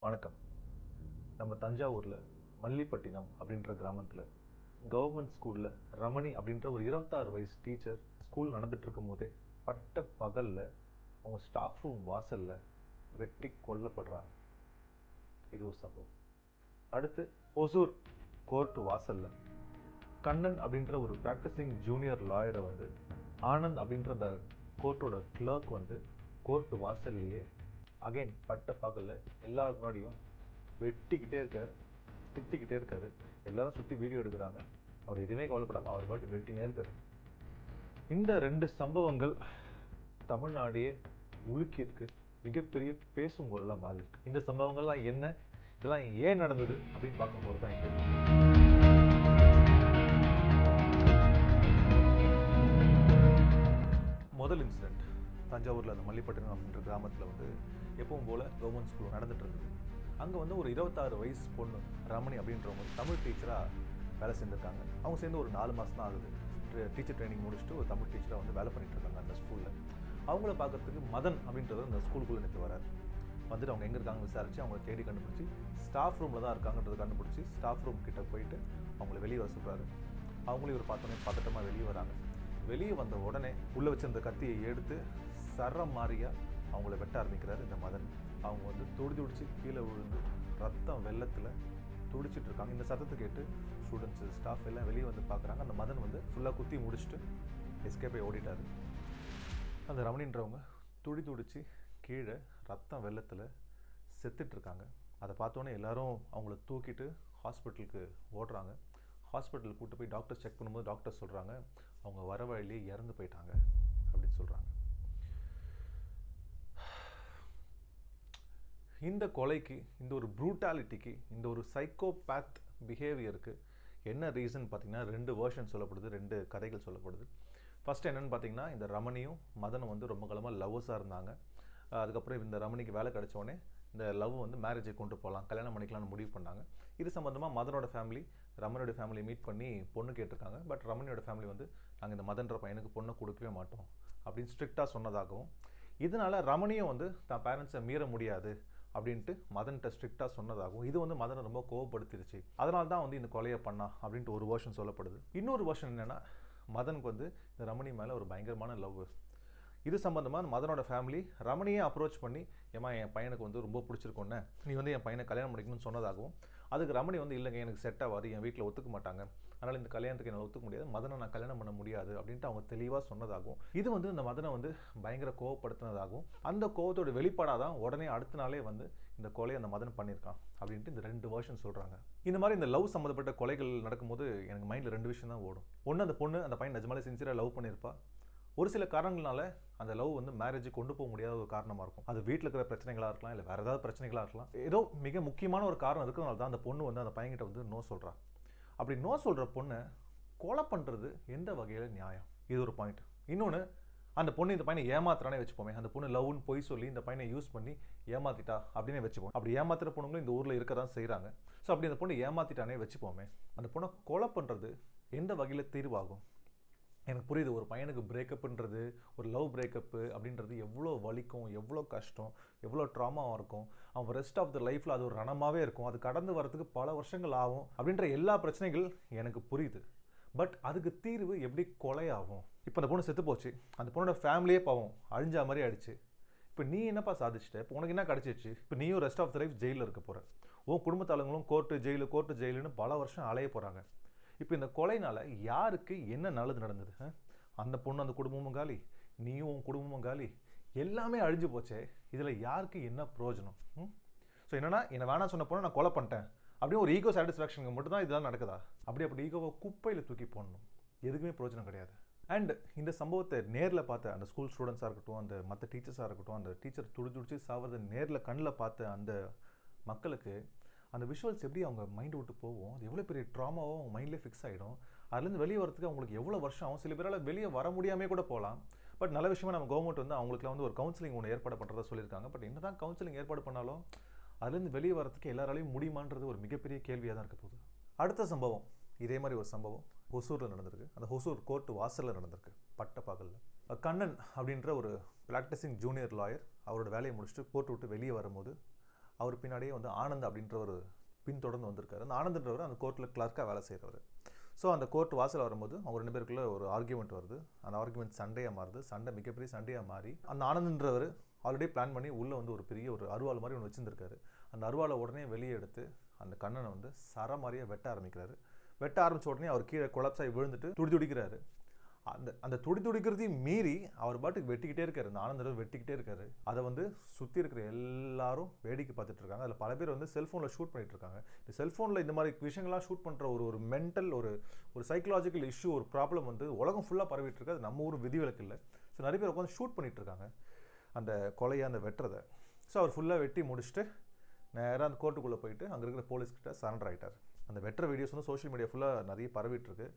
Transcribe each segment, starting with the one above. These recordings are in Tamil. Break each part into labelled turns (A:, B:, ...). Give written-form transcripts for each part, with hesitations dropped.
A: வணக்கம். நம்ம தஞ்சாவூரில் மல்லிப்பட்டினம் அப்படின்ற கிராமத்தில் கவர்மெண்ட் ஸ்கூலில் ரமணி அப்படின்ற ஒரு 26 வயசு டீச்சர் ஸ்கூல் நடந்துட்டு இருக்கும் போதே பட்ட பகலில் அவங்க ஸ்டாஃப் ரூம் வாசலில் வெட்டி கொல்லப்படுறாங்க. இது ஒரு சம்பவம். அடுத்து ஒசூர் கோர்ட் வாசலில் கண்ணன் அப்படின்ற ஒரு ப்ராக்டிசிங் ஜூனியர் லாயரை ஆனந்த் அப்படின்ற அந்த கோர்ட்டோட கிளர்க் கோர்ட் வாசல்லையே அகைன் பட்ட பகலில் எல்லாரும் முன்னாடியும் வெட்டிக்கிட்டே இருக்காரு, திட்டிக்கிட்டே இருக்காரு. எல்லாரும் சுற்றி வீடியோ எடுக்கிறாங்க. அவர் எதுவுமே கவலைப்படாமல் அவர் பாட்டு வெட்டினே இருக்காரு. இந்த 2 சம்பவங்கள் தமிழ்நாடையே உலுக்கி இருக்கு, மிகப்பெரிய பேசும் பொருளாக மாறி இருக்கு. இந்த சம்பவங்கள்லாம் என்ன, இதெல்லாம் ஏன் நடந்தது அப்படின்னு பார்க்கும்போது தான் இங்கே முதல் இன்சிடென்ட் தஞ்சாவூரில் அந்த மல்லிப்பட்டினம் அப்படின்ற கிராமத்தில் எப்பவும் போல் கவர்மெண்ட் ஸ்கூல் நடந்துட்டு இருந்தது. அங்கே ஒரு 26 வயசு பொண்ணு ரமணி அப்படின்றவங்க தமிழ் டீச்சராக வேலை செஞ்சுருக்காங்க. அவங்க சேர்ந்து ஒரு 4 மாதம் தான் ஆகுது. டீச்சர் ட்ரைனிங் முடிச்சுட்டு ஒரு தமிழ் டீச்சராக வேலை பண்ணிட்டு இருக்காங்க அந்த ஸ்கூலில். அவங்கள பார்க்கறதுக்கு மதன் அப்படின்றவர் அந்த ஸ்கூலுக்குள்ளே நிறுத்தி வராரு. அவங்க எங்கே இருக்காங்க விசாரித்து அவங்கள தேடி கண்டுபிடிச்சி ஸ்டாஃப் ரூமில் தான் இருக்காங்கன்றதை கண்டுபிடிச்சி ஸ்டாஃப் ரூம் கிட்ட போயிட்டு அவங்கள வெளியே வர சொல்கிறாரு. அவங்களையும் ஒரு பார்த்தோன்னே பதட்டமாக வெளியே வராங்க. வெளியே வந்த உடனே உள்ளே வச்சிருந்த கத்தியை எடுத்து மாதிரியாக அவங்கள வெட்ட ஆரம்பிக்கிறாரு இந்த மதன். அவங்க துடிச்சு கீழே விழுந்து ரத்தம் வெள்ளத்தில் துடிச்சிட்டு இருக்காங்க. இந்த சத்தத்தை கேட்டு ஸ்டூடெண்ட்ஸு ஸ்டாஃப் எல்லாம் வெளியே பார்க்குறாங்க. அந்த மதன் ஃபுல்லாக குத்தி முடிச்சுட்டு எஸ்கேப்பை ஓடிட்டார். அந்த ரமணின்றவங்க துடிச்சு கீழே ரத்தம் வெள்ளத்தில் செத்துட்ருக்காங்க. அதை பார்த்தோன்னே எல்லாரும் அவங்கள தூக்கிட்டு ஹாஸ்பிட்டலுக்கு ஓடுறாங்க. ஹாஸ்பிட்டலுக்கு கூப்பிட்டு போய் டாக்டர் செக் பண்ணும்போது டாக்டர் சொல்கிறாங்க அவங்க வர வழியிலே இறந்து போயிட்டாங்க அப்படின்னு சொல்கிறாங்க. இந்த கொலைக்கு, இந்த ஒரு ப்ரூட்டாலிட்டிக்கு, இந்த ஒரு சைக்கோபேத் பிஹேவியருக்கு என்ன ரீசன் பார்த்தீங்கன்னா 2 வேர்ஷன் சொல்லப்படுது, 2 கதைகள் சொல்லப்படுது. ஃபஸ்ட்டு என்னென்னு பார்த்தீங்கன்னா, இந்த ரமணியும் மதனும் ரொம்ப காலமாக லவ்வர்ஸாக இருந்தாங்க. அதுக்கப்புறம் இந்த ரமணிக்கு வேலை கிடச்சோடனே இந்த லவ் மேரேஜை கொண்டு போகலாம், கல்யாணம் பண்ணிக்கலாம்னு முடிவு பண்ணாங்க. இது சம்மந்தமாக மதனோட ஃபேமிலி ரமணியோட ஃபேமிலி மீட் பண்ணி பொண்ணு கேட்டிருக்காங்க. பட் ரமணியோட ஃபேமிலி நாங்கள் இந்த மதன்ற பையனுக்கு பொண்ணை கொடுக்கவே மாட்டோம் அப்படின்னு ஸ்ட்ரிக்டாக சொன்னதாகவும், இதனால் ரமணியும் தான் பேரண்ட்ஸை மீற முடியாது அப்படின்ட்டு மதன்கிட்ட ஸ்ட்ரிக்டாக சொன்னதாகவும், இது மதனை ரொம்ப கோவப்படுத்திடுச்சு. அதனால தான் இந்த கொலையை பண்ணா அப்படின்ட்டு ஒரு வேர்ஷன் சொல்லப்படுது. இன்னொரு வேர்ஷன் என்னென்னா, மதனுக்கு இந்த ரமணி மேலே ஒரு பயங்கரமான லவ். இது சம்மந்தமாக மதனோட ஃபேமிலி ரமணியை அப்ரோச் பண்ணி, ஏமா என் பையனுக்கு ரொம்ப பிடிச்சிருக்கோன்னே நீ என் பையனை கல்யாணம் பண்ணிக்கணும்னு சொன்னதாகவும், அதுக்கு ரமணி இல்லைங்க எனக்கு செட் ஆகாது, என் வீட்டில் ஒத்துக்க மாட்டாங்க, அதனால் இந்த கல்யாணத்துக்கு என்னால் ஒத்துக்க முடியாது, மதனை நான் கல்யாணம் பண்ண முடியாது அப்படின்ட்டு அவங்க தெளிவாக சொன்னதாகவும், இது இந்த மதனை பயங்கர கோவப்படுத்தினதாகவும், அந்த கோவத்தோட வெளிப்பாடாக தான் உடனே அடுத்த நாளே இந்த கொலையை அந்த மதன் பண்ணியிருக்கான் அப்படின்ட்டு இந்த 2 வேர்ஷன் சொல்கிறாங்க. இந்த மாதிரி இந்த லவ் சம்மந்தப்பட்ட கொலைகள் நடக்கும்போது எனக்கு மைண்டில் 2 விஷயம் தான் ஓடும். ஒன்று, அந்த பொண்ணு அந்த பையன் நிஜமாலே சின்சியராக லவ் பண்ணியிருப்பா. ஒரு சில காரணங்களால அந்த லவ் மேரேஜ் கொண்டு போக முடியாத ஒரு காரணமாக இருக்கும். அது வீட்டில் இருக்கிற பிரச்சனைகளாக இருக்கலாம், இல்லை வேறு ஏதாவது பிரச்சனைகளாக இருக்கலாம். ஏதோ மிக முக்கியமான ஒரு காரணம் இருக்கிறதுனால தான் அந்த பொண்ணு அந்த பையன்கிட்ட நோ சொல்கிறா. அப்படி நோ சொல்கிற பொண்ணை கொலை பண்ணுறது எந்த வகையில் நியாயம்? இது ஒரு பாயிண்ட். இன்னொன்று, அந்த பொண்ணு இந்த பையனை ஏமாத்துறானே வச்சுப்போமே, அந்த பொண்ணு லவ்னு போய் சொல்லி இந்த பையனை யூஸ் பண்ணி ஏமாத்திட்டா அப்படின்னே வச்சுப்போம். அப்படி ஏமாத்துற பொண்ணுங்களும் இந்த ஊரில் இருக்க தான் செய்கிறாங்க. ஸோ அப்படி அந்த பொண்ணு ஏமாத்திட்டானே வச்சுப்போமே, அந்த பொண்ணை கொலை பண்ணுறது எந்த வகையில் தீர்வாகும்? எனக்கு புரியுது, ஒரு பையனுக்கு பிரேக்கப்புன்றது, ஒரு லவ் பிரேக்கப்பு அப்படின்றது எவ்வளோ வலிக்கும், எவ்வளோ கஷ்டம், எவ்வளோ ட்ராமாவாக இருக்கும். அவன் ரெஸ்ட் ஆஃப் த லைஃப்பில் அது ஒரு ரணமாகவே இருக்கும். அது கடந்து வரதுக்கு பல வருஷங்கள் ஆகும் அப்படின்ற எல்லா பிரச்சனைகள் எனக்கு புரியுது. பட் அதுக்கு தீர்வு எப்படி கொலையாகும்? இப்போ அந்த பொண்ணு செத்து போச்சு, அந்த பொண்ணோட ஃபேமிலியே பாவம் அழிஞ்சா மாதிரி ஆயிடுச்சு. இப்போ நீ என்னப்பா சாதிச்சிட்ட? இப்போ உனக்கு என்ன கிடச்சிச்சு? இப்போ நீயும் ரெஸ்ட் ஆஃப் த லைஃப் ஜெயிலில் இருக்க போகிற. உன் குடும்பத்தாளுங்களும் கோர்ட்டு ஜெயிலுன்னு பல வருஷம் அலைய போகிறாங்க. இப்போ இந்த கொலைனால் யாருக்கு என்ன நல்லது நடந்தது? அந்த பொண்ணு அந்த குடும்பமும் காலி, நீயும் உன் குடும்பமும் காலி, எல்லாமே அழிஞ்சு போச்சே. இதில் யாருக்கு என்ன பிரயோஜனம்? ஸோ என்னென்னா, என்னை வேணாம் சொன்ன பொண்ணு நான் கொலை பண்ணிட்டேன் அப்படின்னு ஒரு ஈகோ சாட்டிஸ்ஃபேக்ஷனுக்கு மட்டும் தான் இதெல்லாம் நடக்குதா? அப்படி ஈகோவை குப்பையில் தூக்கி போடணும். எதுக்குமே பிரயோஜனம் கிடையாது. அண்ட் இந்த சம்பவத்தை நேரில் பார்த்த அந்த ஸ்கூல் ஸ்டூடெண்ட்ஸாக இருக்கட்டும், அந்த மற்ற டீச்சர்ஸாக இருக்கட்டும், அந்த டீச்சர் துடிச்சு சாவதை நேரில் கண்ணில் பார்த்த அந்த மக்களுக்கு அந்த விஷுவல்ஸ் எப்படி அவங்க மைண்டு விட்டு போகும், அது எவ்வளோ பெரிய ட்ராமாவும் அவங்க மைண்ட்லேயே ஃபிக்ஸ் ஆகிடும். அதுலேருந்து வெளியே வரதுக்கு அவங்களுக்கு எவ்வளோ வருஷம் ஆகும். சில பேரால் வெளியே வர முடியாமல் கூட போகலாம். பட் நல்ல விஷயமா நம்ம கவர்மெண்ட் அவங்களுக்குலாம் ஒரு கவுன்சிலிங் ஒன்று ஏற்பாடு பண்ணுறதா சொல்லியிருக்காங்க. பட் என்ன தான் கவுன்சிலிங் ஏற்பாடு பண்ணாலும் அதுலேருந்து வெளியே வரதுக்கு எல்லாராலையும் முடியுமான்றது ஒரு மிகப்பெரிய கேள்வியாக தான் இருக்க போகுது. அடுத்த சம்பவம், இதே மாதிரி ஒரு சம்பவம் ஹொசூரில் நடந்திருக்கு. அந்த ஹொசூர் கோர்ட் வாசலில் நடந்திருக்கு, பட்ட பகலில். கண்ணன் அப்படின்ற ஒரு ப்ராக்டிசிங் ஜூனியர் லாயர் அவரோட வேலையை முடிச்சுட்டு கோர்ட் விட்டு வெளியே வரும்போது அவர் பின்னாடியே வந்து ஆனந்த் அப்படின்ற ஒரு பின்தொடர்ந்து வந்திருக்காரு. அந்த ஆனந்த்ன்றவர் அந்த கோர்ட்டில் கிளர்க்காக வேலை செய்கிறவர். ஸோ அந்த கோர்ட் வாசல் வரும்போது அவங்க 2 பேருக்குள்ளே ஒரு ஆர்கியூமெண்ட் வருது. அந்த ஆர்கியூமெண்ட் சண்டையாக மாறுது. சண்டை மிகப்பெரிய சண்டையாக மாறி அந்த ஆனந்த்ன்றவர் ஆல்ரெடி பிளான் பண்ணி உள்ளே வந்து ஒரு பெரிய ஒரு அருவாள் மாதிரி ஒன்று வச்சுருந்துருக்காரு. அந்த அருவாளை உடனே வெளியே எடுத்து அந்த கண்ணனை வந்து சரமாரியாக வெட்ட ஆரம்பிக்கிறாரு. வெட்ட ஆரம்பித்த உடனே அவர் கீழே கொலாப்ஸாகி விழுந்துட்டு துடிக்கிறாரு. அந்த துடிக்கிறதையும் மீறி அவர் பாட்டுக்கு வெட்டிக்கிட்டே இருக்காரு. அந்த ஆனந்தர் வெட்டிக்கிட்டே இருக்காரு. அதை வந்து சுற்றி இருக்கிற எல்லாரும் வேடிக்கை பார்த்துட்டு இருக்காங்க. அதில் பல பேர் வந்து செல்ஃபோனில் ஷூட் பண்ணிட்டு இருக்காங்க. இந்த செல்ஃபோனில் இந்த மாதிரி விஷயங்கள்லாம் ஷூட் பண்ணுற ஒரு மென்டல் ஒரு சைக்கலாஜிக்கல் இஷ்யூ, ஒரு ப்ராப்ளம் வந்து உலகம் ஃபுல்லாக பரவிட்டு இருக்கு. அது நம்ம ஊர் விதிவிலக்கு இல்லை. ஸோ நிறைய பேர் உட்காந்து ஷூட் பண்ணிட்டு இருக்காங்க அந்த கொலையை, அந்த வெட்டுறதை. ஸோ அவர் ஃபுல்லாக வெட்டி முடிச்சுட்டு நேராக அந்த கோர்ட்டுக்குள்ளே போயிட்டு அங்கே இருக்கிற போலீஸ்கிட்ட சரண்டர் ஆகிட்டார். அந்த வெட்டுற வீடியோஸ் வந்து சோஷியல் மீடியா ஃபுல்லாக நிறைய பரவிட்டு இருக்கு.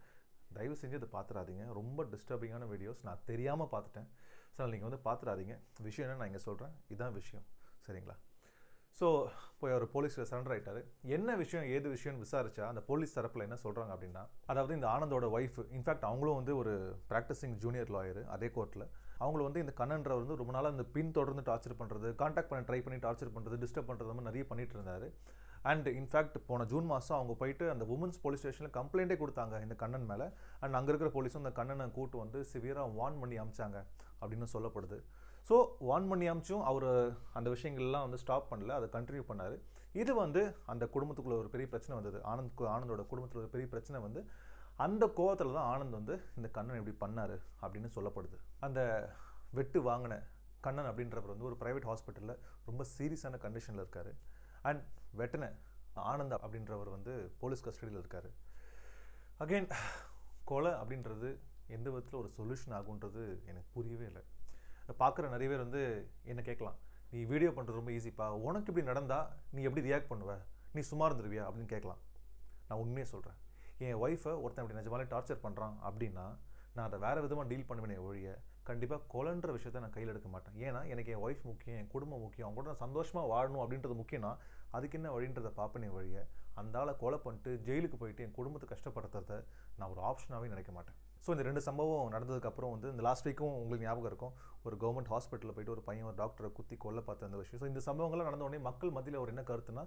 A: தயவு செஞ்சு அதை பார்த்துடாதீங்க. ரொம்ப டிஸ்டர்பிங்கான வீடியோஸ். நான் தெரியாமல் பார்த்துட்டேன். ஸோ நீங்கள் வந்து பார்த்துடாதீங்க. விஷயம் என்ன நான் இங்கே சொல்கிறேன், இதுதான் விஷயம், சரிங்களா? ஸோ போய் அவர் போலீஸில் சரண்டர் ஆகிட்டார். என்ன விஷயம் ஏது விஷயம்னு விசாரிச்சா அந்த போலீஸ் தரப்பில் என்ன சொல்கிறாங்க அப்படின்னா, அதாவது இந்த ஆனந்தோட ஒய்ஃப், இன்ஃபேக்ட் அவங்களும் வந்து ஒரு ப்ராக்டிசிங் ஜூனியர் லாயர் அதே கோர்ட்டில். அவங்கள வந்து இந்த கண்ணன்றவர் வந்து ரொம்ப நாளாக இந்த பின் தொடர்ந்து டார்ச்சர் பண்ணுறது, கான்டாக்ட் பண்ண ட்ரை பண்ணி டார்ச்சர் பண்ணுறது, டிஸ்டர்ப் பண்ணுறது மாதிரி நிறைய பண்ணிட்டு இருந்தார். அண்ட் இன்ஃபேக்ட் போன ஜூன் மாதம் அவங்க போயிட்டு அந்த உமன்ஸ் போலீஸ் ஸ்டேஷனில் கம்ப்ளைண்ட்டே கொடுத்தாங்க இந்த கண்ணன் மேலே. அண்ட் அங்கே இருக்கிற போலீஸும் அந்த கண்ணனை கூட்டு வந்து சிவியராக வார்ன் பண்ணி அமிச்சாங்க அப்படின்னு சொல்லப்படுது. ஸோ வார்ன் பண்ணி அமிச்சும் அவர் அந்த விஷயங்கள்லாம் வந்து ஸ்டாப் பண்ணல, அதை கண்டினியூ பண்ணார். இது வந்து அந்த குடும்பத்துக்குள்ளே ஒரு பெரிய பிரச்சனை வந்தது. ஆனந்தோட குடும்பத்தில் ஒரு பெரிய பிரச்சனை வந்து அந்த கோவத்தில் தான் ஆனந்த் வந்து இந்த கண்ணன் இப்படி பண்ணார் அப்படின்னு சொல்லப்படுது. அந்த வெட்டு வாங்கின கண்ணன் அப்படின்றவர் வந்து ஒரு ப்ரைவேட் ஹாஸ்பிட்டலில் ரொம்ப சீரியஸான கண்டிஷனில் இருக்கார். அண்ட் வெட்டின ஆனந்த் அப்படின்றவர் வந்து போலீஸ் கஸ்டடியில் இருக்கார். அகெயின் கொலை அப்படின்றது எந்த விதத்தில் ஒரு சொல்யூஷன் ஆகுன்றது எனக்கு புரியவே இல்லை. பார்க்குற நிறைய பேர் வந்து என்ன கேட்கலாம், நீ வீடியோ பண்ணுறது ரொம்ப ஈஸிப்பா, உனக்கு இப்படி நடந்தால் நீ எப்படி ரியாக்ட் பண்ணுவ, நீ சும்மா இருந்துருவியா அப்படின்னு கேட்கலாம். நான் உண்மையாக சொல்கிறேன், என் ஒய்ஃபை ஒருத்தன் இப்படி நிஜமாலே டார்ச்சர் பண்ணுறான் அப்படின்னா நான் அதை வேறு விதமாக டீல் பண்ணுவேனே ஒழிய கண்டிப்பாக கொலைன்ற விஷயத்தை நான் கையில் எடுக்க மாட்டேன். ஏன்னா எனக்கு என் ஒய்ஃப் முக்கியம், என் குடும்பம் முக்கியம், அவங்க கூட நான் சந்தோஷமாக வாழணும் அப்படின்றது முக்கியம்னா அதுக்கு என்ன வழின்றதை பார்ப்பனே வழிய அந்த ஆளை கொலை பண்ணிட்டு ஜெயிலுக்கு போயிட்டு என் குடும்பத்தை கஷ்டப்படுத்துறதை நான் ஒரு ஆப்ஷனாகவே நினைக்க மாட்டேன். ஸோ இந்த 2 சம்பவம் நடந்ததுக்கப்புறம் வந்து இந்த லாஸ்ட் வீக்கும் உங்களுக்கு ஞாபகம் இருக்கும், ஒரு கவர்மெண்ட் ஹாஸ்பிட்டலில் போயிட்டு ஒரு பையன் ஒரு டாக்டரை குத்தி கொல்ல பார்த்த அந்த விஷயம். ஸோ இந்த சம்பவங்கள்லாம் நடந்த உடனே மக்கள் மத்தியில் ஒரு என்ன கருத்துனா,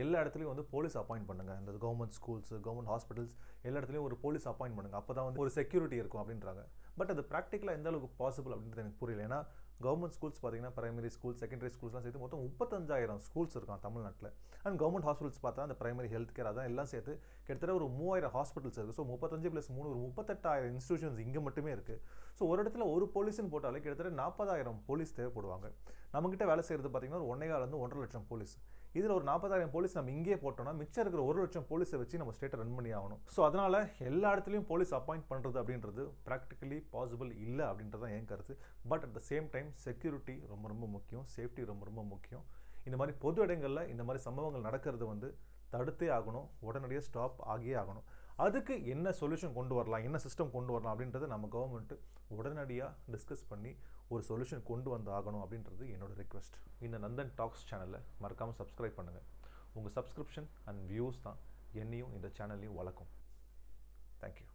A: எல்லா இடத்துலையும் வந்து போலீஸ் அப்பாயிண்ட் பண்ணுங்கள், இந்த கவர்மெண்ட் ஸ்கூல்ஸ், கவர்மெண்ட் ஹாஸ்பிட்டல்ஸ் எல்லா இடத்துலையும் ஒரு போலீஸ் அப்பாயிண்ட் பண்ணுங்கள், அப்போ தான் வந்து ஒரு செக்யூரிட்டி இருக்கும் அப்படின்றாங்க. பட் அது ப்ராக்டிக்கலாக எந்த அளவுக்கு பாசிபிள் அப்படின்றது எனக்கு புரியல. ஏன்னா கவர்மெண்ட் ஸ்கூல்ஸ் பார்த்தீங்கன்னா பிரைமரி ஸ்கூல், செகண்டரி ஸ்கூல்ஸ்லாம் சேர்த்து மொத்தம் 35,000 ஸ்கூல்ஸ் இருக்கான் தமிழ்நாட்டில். அண்ட் கவர்மெண்ட் ஹாஸ்பிட்டல்ஸ் பார்த்தா அந்த பிரைமரி ஹெல்த் கேர் அதான் எல்லாம் சேர்த்து கிட்டத்தட்ட ஒரு 3,000 ஹாஸ்பிட்டல்ஸ் இருக்குது. ஸோ 35+3 ஒரு 38,000 இன்ஸ்டியூஷன்ஸ் இங்கே மட்டுமே இருக்குது. ஸோ ஒரு இடத்துல ஒரு போலீஸ்னு போட்டாலே கிட்டத்தட்ட 40,000 போலீஸ் தேவைப்படுவாங்க. நம்மகிட்ட வேலை செய்கிறது பார்த்தீங்கன்னா ஒரு 1.25 லட்சம் போலீஸ். இதில் ஒரு 40,000 போலீஸ் நம்ம இங்கேயே போட்டோம்னா மிச்சம் இருக்கிற 1 லட்சம் போலீஸை வச்சு நம்ம ஸ்டேட்டை ரன் பண்ணி ஆகணும். ஸோ அதனால் எல்லா இடத்துலையும் போலீஸ் அப்பாயிண்ட் பண்ணுறது அப்படின்றது ப்ராக்டிக்கலி பாசிபிள் இல்லை அப்படின்றது தான் என் கருத்து. But at the same time security ரொம்ப ரொம்ப முக்கியம், சேஃப்டி ரொம்ப ரொம்ப முக்கியம். இந்த மாதிரி பொது இடங்களில் இந்த மாதிரி சம்பவங்கள் நடக்கிறது வந்து தடுத்தே ஆகணும், உடனடியாக ஸ்டாப் ஆகியே ஆகணும். அதுக்கு என்ன சொல்யூஷன் கொண்டு வரலாம், என்ன சிஸ்டம் கொண்டு வரலாம் அப்படின்றத நம்ம கவர்மெண்ட்டு உடனடியாக டிஸ்கஸ் பண்ணி ஒரு சொல்யூஷன் கொண்டு வந்து ஆகணும் அப்படின்றது என்னோட ரிக்வெஸ்ட். இந்த நந்தன் டாக்ஸ் சேனலை மறக்காமல் சப்ஸ்கிரைப் பண்ணுங்கள். உங்கள் சப்ஸ்கிரிப்ஷன் அண்ட் வியூஸ் தான் என்னையும் இந்த சேனல்லையும் வளர்க்கும். தேங்க்யூ.